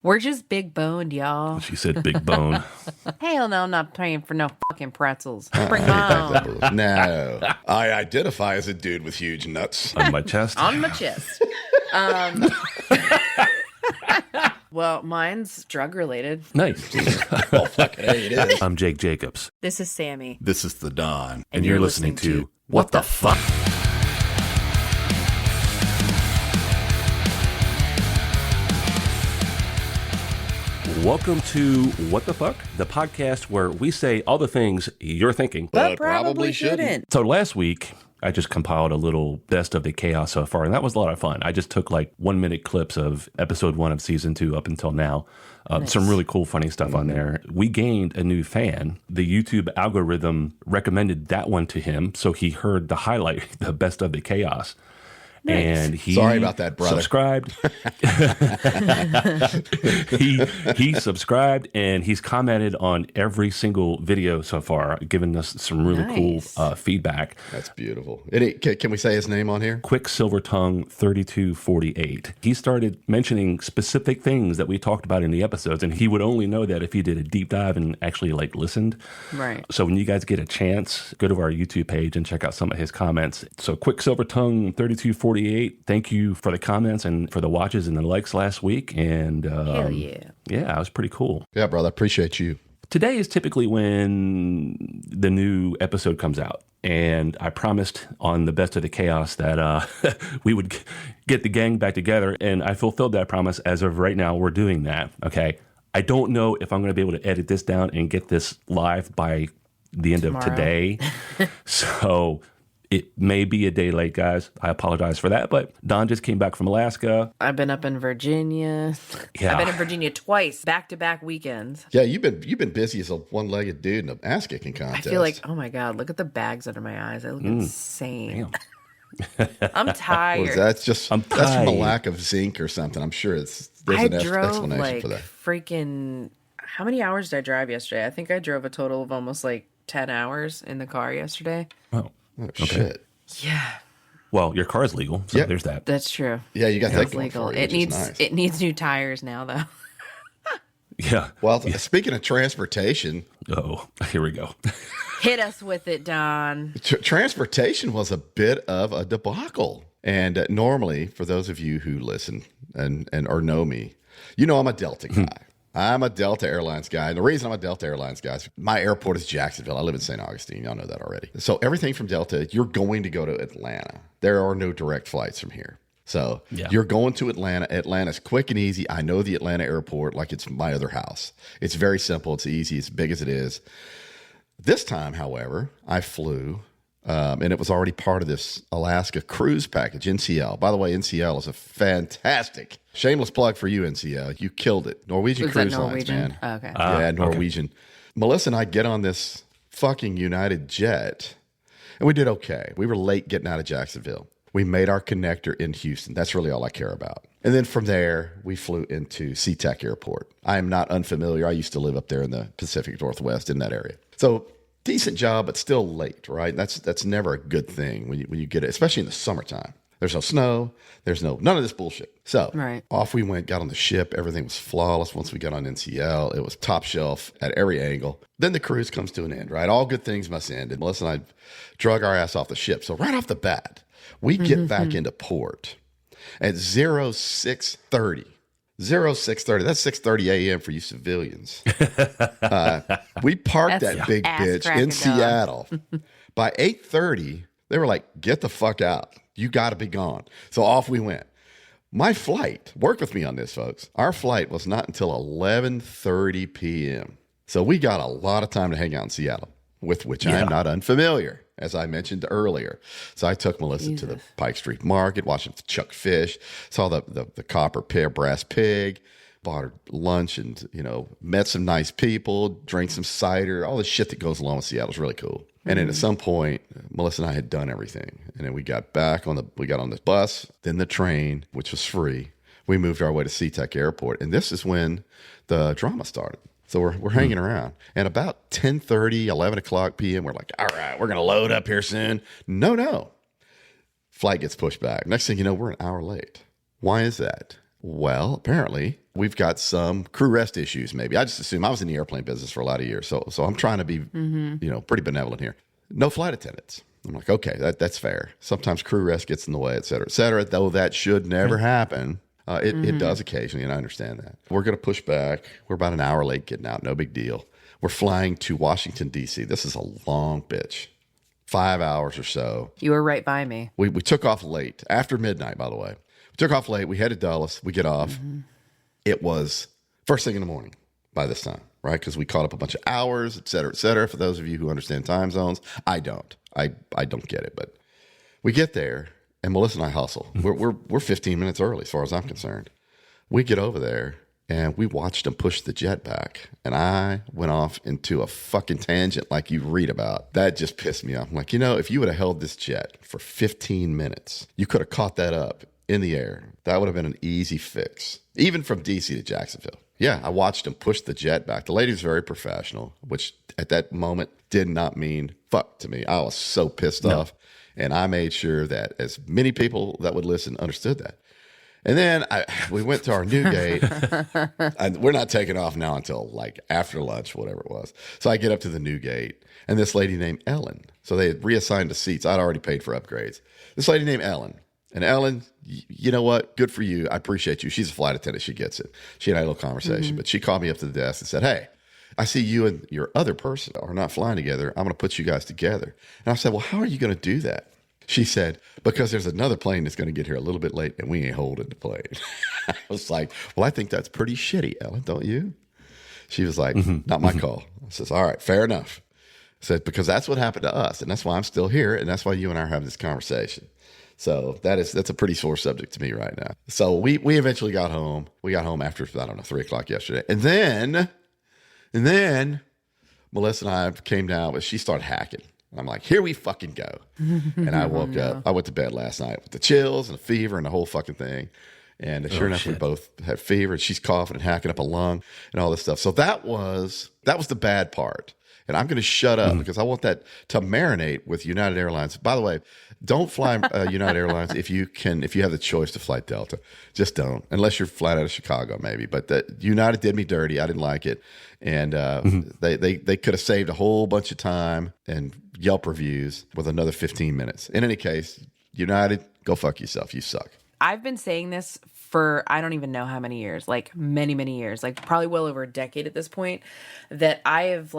We're just big boned, y'all. She said big bone. Hell no, I'm not paying for no fucking pretzels. Bring That them bullshit. No. I identify as a dude with huge nuts. On my chest. on my chest. Well, mine's drug related. Nice. Oh, fucking hey, it is. I'm Jake Jacobs. This is Sammie. This is the Don. And you're listening to What the Fuck? Welcome to What the Fuck, the podcast where we say all the things you're thinking. But probably shouldn't. So last week, I just compiled a little best of the chaos so far, and that was a lot of fun. I just took like 1 minute clips of episode 1 of season 2 up until now. Nice. Some really cool, funny stuff on there. We gained a new fan. The YouTube algorithm recommended that one to him, so he heard the highlight, the best of the chaos. Nice. And he Sorry about that, brother. Subscribed. he subscribed, and he's commented on every single video so far, giving us some really cool feedback. That's beautiful. Can we say his name on here? Quicksilver Tongue 3248. He started mentioning specific things that we talked about in the episodes, and he would only know that if he did a deep dive and actually like listened. Right. So when you guys get a chance, go to our YouTube page and check out some of his comments. So Quicksilver Tongue 3248. Thank you for the comments and for the watches and the likes last week. And Hell yeah. Yeah, it was pretty cool. Yeah, brother. I appreciate you. Today is typically when the new episode comes out. And I promised on the Best of the Chaos that we would get the gang back together. And I fulfilled that promise. As of right now, we're doing that. Okay. I don't know if I'm going to be able to edit this down and get this live by the end of today. So it may be a day late, guys. I apologize for that. But Don just came back from Alaska. I've been up in Virginia. Yeah. I've been in Virginia twice, back-to-back weekends. Yeah, you've been busy as a one-legged dude in an ass-kicking contest. I feel like, oh my God, look at the bags under my eyes. I look insane. Damn. I'm tired. Well, that's from a tired. lack of zinc or something. I'm sure there's I an drove explanation like for that. freaking, how many hours did I drive yesterday? I think I drove a total of almost like 10 hours in the car yesterday. Oh, Oh, shit. Yeah, well, your car's legal, so Yeah. there's that. that's true. Yeah, you got that It's going legal. for you, It which is needs nice. it needs new tires now though. Yeah. Well, speaking of transportation, Oh, here we go. Hit us with it, Don. transportation was a bit of a debacle. And normally, for those of you who listen and or know me, you know I'm a Delta guy. I'm a Delta Airlines guy. And the reason I'm a Delta Airlines guy is my airport is Jacksonville. I live in St. Augustine. Y'all know that already. So everything from Delta, you're going to go to Atlanta. There are no direct flights from here. So you're going to Atlanta. Atlanta's quick and easy. I know the Atlanta airport like it's my other house. It's very simple. It's easy. It's big as it is. This time, however, I flew, and it was already part of this Alaska cruise package, NCL. By the way, NCL is a fantastic, shameless plug for you, NCL. You killed it. Norwegian Was that Cruise Lines, Norwegian? man. Oh, okay. Yeah, Norwegian. Okay. Melissa and I get on this fucking United jet, and we did okay. We were late getting out of Jacksonville. We made our connector in Houston. That's really all I care about. And then from there, we flew into SeaTac Airport. I am not unfamiliar. I used to live up there in the Pacific Northwest in that area. So decent job, but still late, right? That's never a good thing when you get it, especially in the summertime. There's no snow. There's none of this bullshit. So off we went, got on the ship. Everything was flawless. Once we got on NCL, it was top shelf at every angle. Then the cruise comes to an end, right? All good things must end. And Melissa and I drug our ass off the ship. So right off the bat, we get back into port at 06:30. 06:30. That's 6:30 a.m. for you civilians. We parked that big bitch in Seattle. By 8:30, they were like, "Get the fuck out. You got to be gone." So off we went. My flight, work with me on this, folks. Our flight was not until 11:30 p.m. So we got a lot of time to hang out in Seattle, with which I am not unfamiliar, as I mentioned earlier. So I took Melissa to the Pike Street Market, watched them chuck fish, saw the copper brass pig, bought her lunch, and met some nice people, drank some cider, all the shit that goes along with Seattle is really cool. And then at some point, Melissa and I had done everything, and then we got on the bus, then the train, which was free. We moved our way to SeaTac Airport, and this is when the drama started. So we're hanging around. And about 10:30, 11 o'clock p.m., we're like, all right, we're going to load up here soon. No. Flight gets pushed back. Next thing you know, we're an hour late. Why is that? Well, apparently we've got some crew rest issues. Maybe I just assume I was in the airplane business for a lot of years, so I'm trying to be, pretty benevolent here. No flight attendants. I'm like, okay, that's fair. Sometimes crew rest gets in the way, et cetera, et cetera. Though that should never happen. It does occasionally, and I understand that. We're going to push back. We're about an hour late getting out. No big deal. We're flying to Washington, D.C. This is a long bitch. 5 hours or so. You were right by me. We took off late, after midnight, by the way. We took off late. We headed to Dulles. We get off. It was first thing in the morning by this time, right? Because we caught up a bunch of hours, et cetera, et cetera. For those of you who understand time zones, I don't. I don't get it. But we get there, and Melissa and I hustle. We're 15 minutes early, as far as I'm concerned. We get over there, and we watched them push the jet back. And I went off into a fucking tangent like you read about. That just pissed me off. I'm like, if you would have held this jet for 15 minutes, you could have caught that up in the air. That would have been an easy fix, even from DC to Jacksonville. Yeah, I watched them push the jet back. The lady was very professional, which at that moment did not mean fuck to me. I was so pissed off. And I made sure that as many people that would listen understood that. And then we went to our new gate. And we're not taking off now until like after lunch, whatever it was. So I get up to the new gate, and this lady named Ellen. So they had reassigned the seats. I'd already paid for upgrades. This lady named Ellen. And Ellen, you know what? Good for you. I appreciate you. She's a flight attendant. She gets it. She and I had a little conversation. But she called me up to the desk and said, hey, I see you and your other person are not flying together. I'm going to put you guys together. And I said, well, how are you going to do that? She said, because there's another plane that's going to get here a little bit late and we ain't holding the plane. I was like, well, I think that's pretty shitty, Ellen, don't you? She was like, not my call. I says, all right, fair enough. I said, because that's what happened to us. And that's why I'm still here. And that's why you and I are having this conversation. So that's a pretty sore subject to me right now. So we eventually got home. We got home after, 3 o'clock yesterday. And then Melissa and I came down, but she started hacking. I'm like, here we fucking go. And I woke up. I went to bed last night with the chills and a fever and the whole fucking thing. And sure enough, we both had fever. And she's coughing and hacking up a lung and all this stuff. So that was the bad part. And I'm going to shut up because I want that to marinate with United Airlines. By the way, don't fly United Airlines if you have the choice to fly Delta. Just don't, unless you're flying out of Chicago, maybe. But United did me dirty. I didn't like it, and they could have saved a whole bunch of time and Yelp reviews with another 15 minutes. In any case, United, go fuck yourself. You suck. I've been saying this for I don't even know how many years, like many, many years, like probably well over a decade at this point, that I have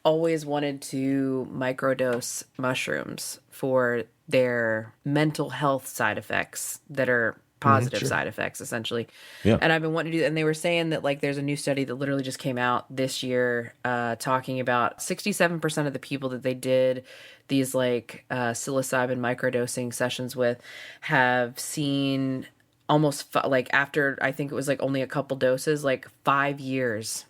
always wanted to microdose mushrooms for their mental health side effects that are positive side effects, essentially. Yeah. And I've been wanting to do that. And they were saying that there's a new study that literally just came out this year talking about 67% of the people that they did these psilocybin microdosing sessions with have seen almost after, I think it was only a couple doses, 5 years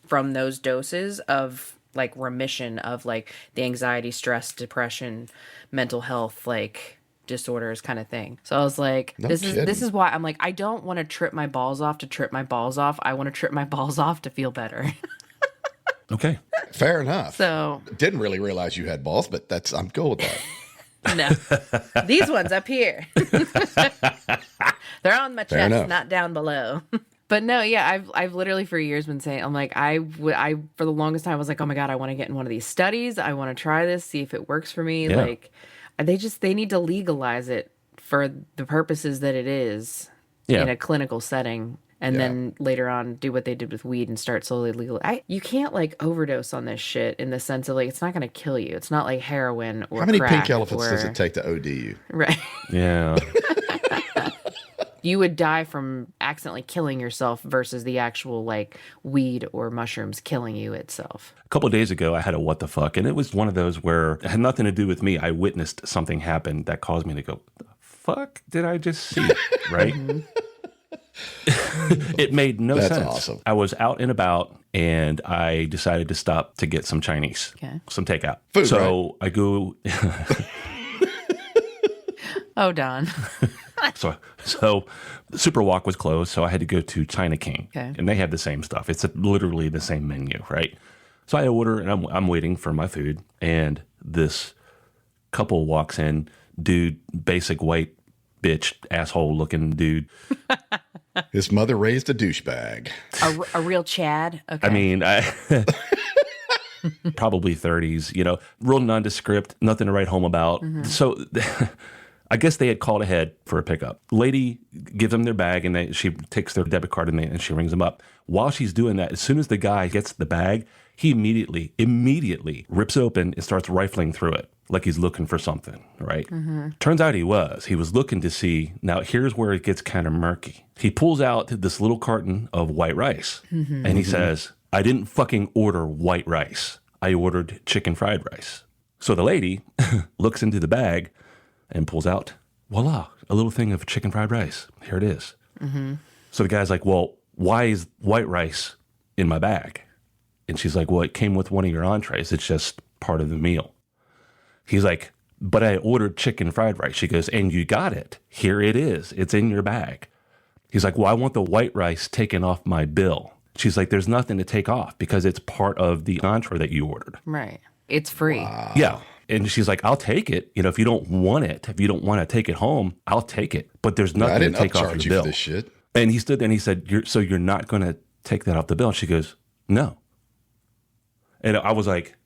from those doses of remission of the anxiety, stress, depression, mental health, disorders kind of thing. So I was like, this is why I'm I don't want to trip my balls off to trip my balls off. I want to trip my balls off to feel better. Okay. Fair enough. So didn't really realize you had balls, but I'm cool with that. No, these ones up here, they're on my chest, not down below. But no, yeah, I've literally for years been saying, I'm I for the longest time I was like, oh my God, I want to get in one of these studies. I want to try this, see if it works for me. Yeah. They need to legalize it for the purposes that it is in a clinical setting. And then later on do what they did with weed and start slowly legal. You can't overdose on this shit in the sense of it's not going to kill you. It's not like heroin or how many crack pink elephants does it take to OD you? Right. Yeah. You would die from accidentally killing yourself versus the actual weed or mushrooms killing you itself. A couple of days ago, I had a what the fuck, and it was one of those where it had nothing to do with me. I witnessed something happen that caused me to go, the fuck did I just see? Right? It made no sense. That's awesome. I was out and about, and I decided to stop to get some Chinese, some takeout. Food, so right? I go... Oh, Don. So Super Walk was closed, so I had to go to China King. Okay. And they have the same stuff. It's literally the same menu, right? So I order, and I'm waiting for my food, and this couple walks in, dude, basic white bitch, asshole looking dude. His mother raised a douchebag. A real Chad? Okay. I mean, probably 30s, real nondescript, nothing to write home about. So I guess they had called ahead for a pickup. Lady gives them their bag, and she takes their debit card and she rings them up. While she's doing that, as soon as the guy gets the bag, he immediately rips open and starts rifling through it like he's looking for something, right? Turns out he was looking to see. Now, here's where it gets kind of murky. He pulls out this little carton of white rice, and he says, I didn't fucking order white rice. I ordered chicken fried rice. So the lady looks into the bag and pulls out, voila, a little thing of chicken fried rice. Here it is. So the guy's like, well, why is white rice in my bag? And she's like, well, it came with one of your entrees. It's just part of the meal. He's like, but I ordered chicken fried rice. She goes, and you got it. Here it is. It's in your bag. He's like, well, I want the white rice taken off my bill. She's like, there's nothing to take off because it's part of the entree that you ordered. Right. It's free. Wow. Yeah. And she's like, I'll take it. If you don't want it, if you don't want to take it home, I'll take it. But there's nothing to take off your bill. For this shit. And he stood there and he said, you're not going to take that off the bill? And she goes, no. And I was like,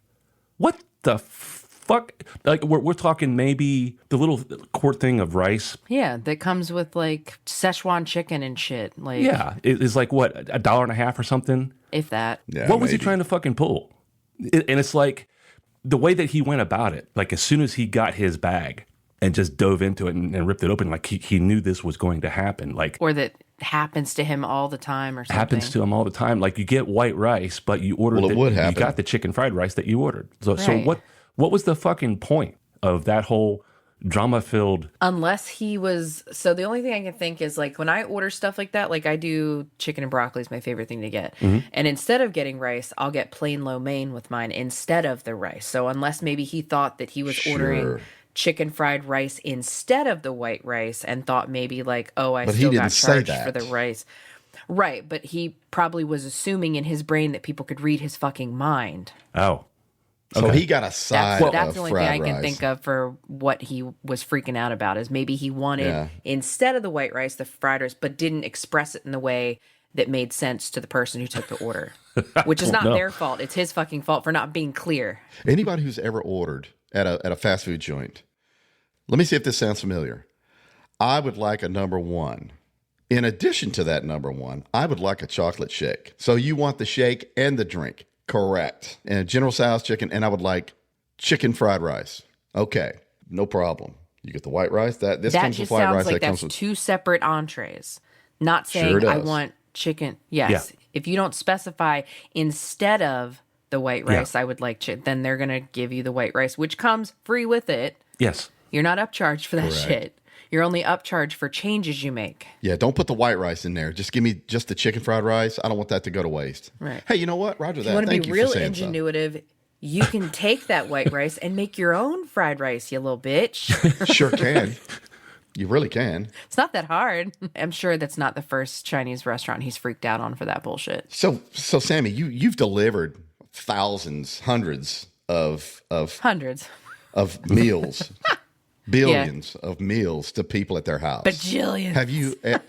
what the fuck? Like, we're talking maybe the little quart thing of rice. Yeah, that comes with like Szechuan chicken and shit. Like, Yeah. It's like, what, $1.50 or something? if that. Yeah, What was he maybe. trying to fucking pull? And it's like the way that he went about it, like as soon as he got his bag and just dove into it and ripped it open, like he knew this was going to happen. Like, Or that happens to him all the time or something. happens to him all the time. Like, you get white rice, but you ordered Well, it would you happen. got the chicken fried rice that you ordered. So Right. what was the fucking point of that whole drama-filled? Unless he was. So the only thing I can think is like when I order stuff like that, like I do chicken and broccoli is my favorite thing to get. And instead of getting rice, I'll get plain lo mein with mine instead of the rice. So unless maybe he thought that he was ordering Sure. chicken fried rice instead of the white rice and thought maybe like, oh, I But he still didn't got say charged that. for the rice. Right. But he probably was assuming in his brain that people could read his fucking mind. Oh, So Okay. he got a side That's of the only thing I fried can rice. think of for what he was freaking out about is maybe he wanted, Yeah. instead of the white rice, the fried rice, but didn't express it in the way that made sense to the person who took the order, which is not know. their fault. It's his fucking fault for not being clear. Anybody who's ever ordered at a fast food joint, let me see if this sounds familiar. I would like a number one. In addition to that number one, I would like a chocolate shake. So you want the shake and the drink. Correct. And a General Tso's chicken, and I would like chicken fried rice. Okay, no problem. You get the white rice. This That comes just with white sounds rice. like That comes that's with two separate entrees. Not Sure saying I does. want chicken. Yes. Yeah. If you don't specify instead of the white Yeah. rice, I would like then they're going to give you the white rice, which comes free with it. yes. You're not upcharged for that Correct. shit. You're only upcharged for changes you make. Yeah, don't put the white rice in there. Just give me just the chicken fried rice. I don't want that to go to waste. Right. Hey, you know what? Roger If that. you want to Thank be you real for saying so. ingenuitive, you can take that white rice and make your own fried rice, you little bitch. Sure can. You really can. It's not that hard. I'm sure that's not the first Chinese restaurant he's freaked out on for that bullshit. So Sammie, you've delivered thousands, hundreds of Hundreds. meals, billions of meals to people at their house. Bajillions.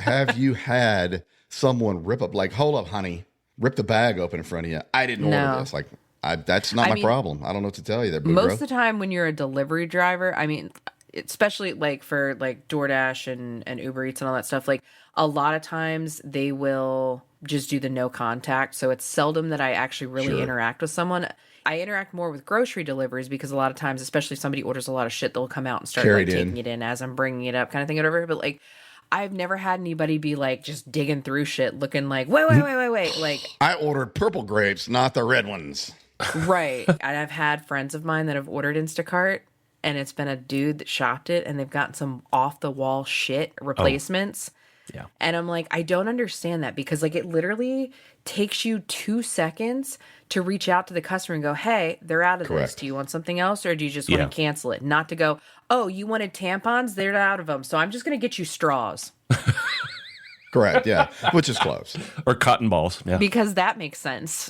Have you had someone rip up like, hold up, honey, rip the bag open in front of you? I didn't order No. this. Like, that's not my mean, problem. I don't know what to tell you there, boo Most bro. of the time when you're a delivery driver, I mean, especially like for like DoorDash and Uber Eats and all that stuff, like a lot of times they will just do the no contact. So it's seldom that I actually really Sure. interact with someone. I interact more with grocery deliveries because a lot of times, especially if somebody orders a lot of shit, they'll come out and start Carried like, in. taking it in as I'm bringing it up kind of thing or whatever. But like, I've never had anybody be like just digging through shit looking like, wait. Like, I ordered purple grapes, not the red ones. right. And I've had friends of mine that have ordered Instacart and it's been a dude that shopped it and they've gotten some off the wall shit replacements. Yeah. And I'm like, I don't understand that because like it literally takes you 2 seconds to reach out to the customer and go, hey, they're out of this. Correct. Do you want something else or do you just want Yeah. to cancel it? Not to go, oh, you wanted tampons? They're out of them. So I'm just going to get you straws Correct, yeah, which is close. Or cotton balls. Yeah. because that makes sense.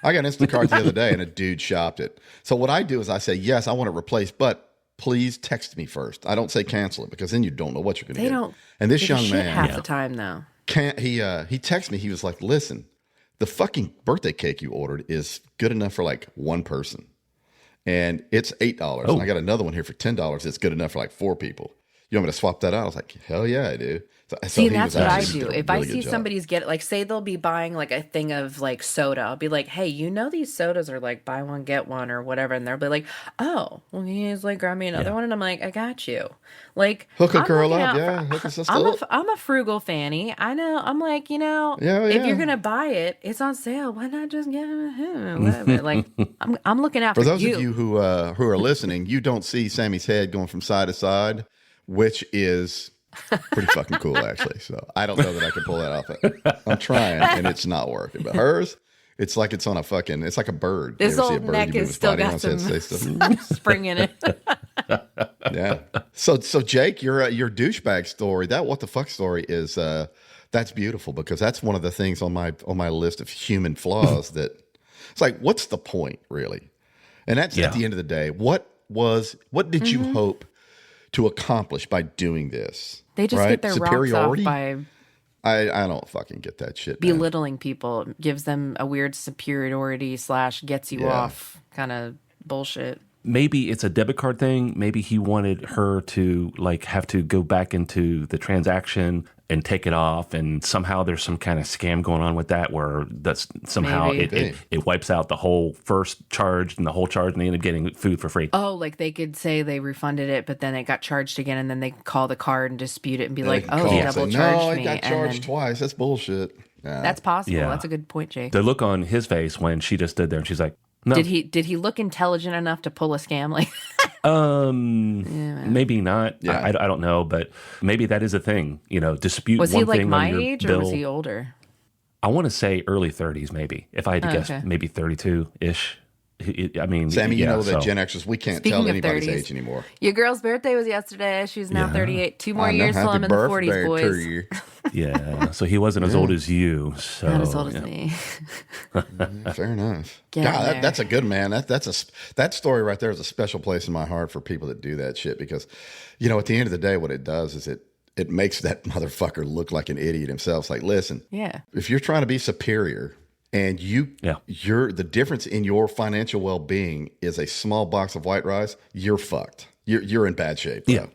I got an Instacart the other day and a dude shopped it. So what I do is I say, yes, I want it replaced, but please text me first. I don't say cancel it because then you don't know what you're going to They get. don't And this give a young shit man, half the time though. can't he texted me. He was like, "Listen, the fucking birthday cake you ordered is good enough for like one person, and it's $8. And I got another one here for $10. It's good enough for like 4 people. You want me to swap that out?" I was like, "Hell yeah, I do." So See, he and that's was what I actually do. did a If I really see good job. somebody's like, say they'll be buying like a thing of like soda, I'll be like, hey, you know these sodas are like buy one get one or whatever, and they'll be like, oh, well, he's like grab me another one, and I'm like, I got you. Like Hook a I'm girl looking up, out yeah. for- Hook a sister I'm up. I'm a frugal fanny. I know. I'm like, Yeah, if yeah. you're gonna buy it, it's on sale. Why not just get it? Whatever. Like I'm looking out For for those you. of you who are listening, you don't see Sammy's head going from side to side, which is pretty fucking cool, actually. So I don't know that I can pull that off. I'm trying, and it's not working. But hers, it's like it's on a fucking. It's like a bird. This You ever see a old bird, neck you move has its still body on got its head, some stay still. spring in it. Yeah. So Jake, your douchebag story, that what the fuck story is that's beautiful, because that's one of the things on my list of human flaws that it's like, what's the point, really? And that's at the end of the day, what did you hope to accomplish by doing this? They just get their rocks off by I don't fucking get that shit, man. belittling people. It gives them a weird superiority / gets you off kind of bullshit. Maybe it's a debit card thing. Maybe he wanted her to like have to go back into the transaction and take it off, and somehow there's some kind of scam going on with that, where that's somehow Maybe. it wipes out the whole first charge and the whole charge, and they end up getting food for free. Oh, like they could say they refunded it, but then it got charged again, and then they call the card and dispute it and be They like, can "Oh, call they and say, double no, charged I me." got And charged then, twice. That's bullshit. Yeah. that's possible. Yeah. That's a good point, Jake. The look on his face when she just stood there and she's like, "No, Did he look intelligent enough to pull a scam like? maybe not. Yeah. I don't know, but maybe that is a thing. Dispute Was one he like thing my on your age bill. or was he older? I want to say early 30s, maybe. If I had to guess, okay. maybe 32 ish. I mean, Sammy, you know that so- Gen Xers, we can't Speaking tell of anybody's 30s. age anymore. Your girl's birthday was yesterday. She's now 38. 2 more I know. years till Happy I'm in the birthday 40s, boys. to you. Yeah, so he wasn't as old as you. So Not as old as yeah. me. Fair enough. Get God, in there. that's a good man. That story right there is a special place in my heart for people that do that shit, because, at the end of the day, what it does is it makes that motherfucker look like an idiot himself. It's like, listen, Yeah. if you're trying to be superior and you're the difference in your financial well-being is a small box of white rice, you're fucked. You're in bad shape. Bro. Yeah.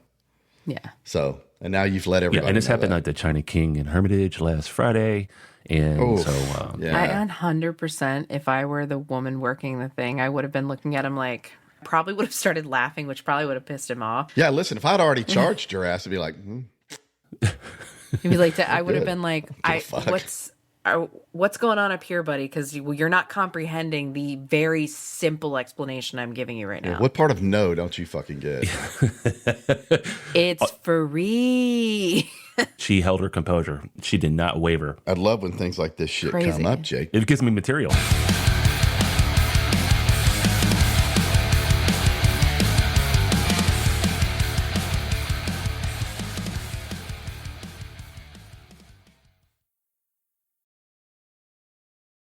Yeah. So, and now you've let everybody Yeah, and this know happened that. at the China King in Hermitage last Friday. And Oof. so, Yeah. I 100%, if I were the woman working the thing, I would have been looking at him like, probably would have started laughing, which probably would have pissed him off. Yeah, listen, if I'd already charged your ass, I'd be like, He'd be like, I would have Good. been like, fuck. what's going on up here, buddy? Because you're not comprehending the very simple explanation I'm giving you right now. what part of no don't you fucking get? It's free. she held her composure. She did not waver. I'd love when things like this shit Crazy. come up, Jake. It gives me material.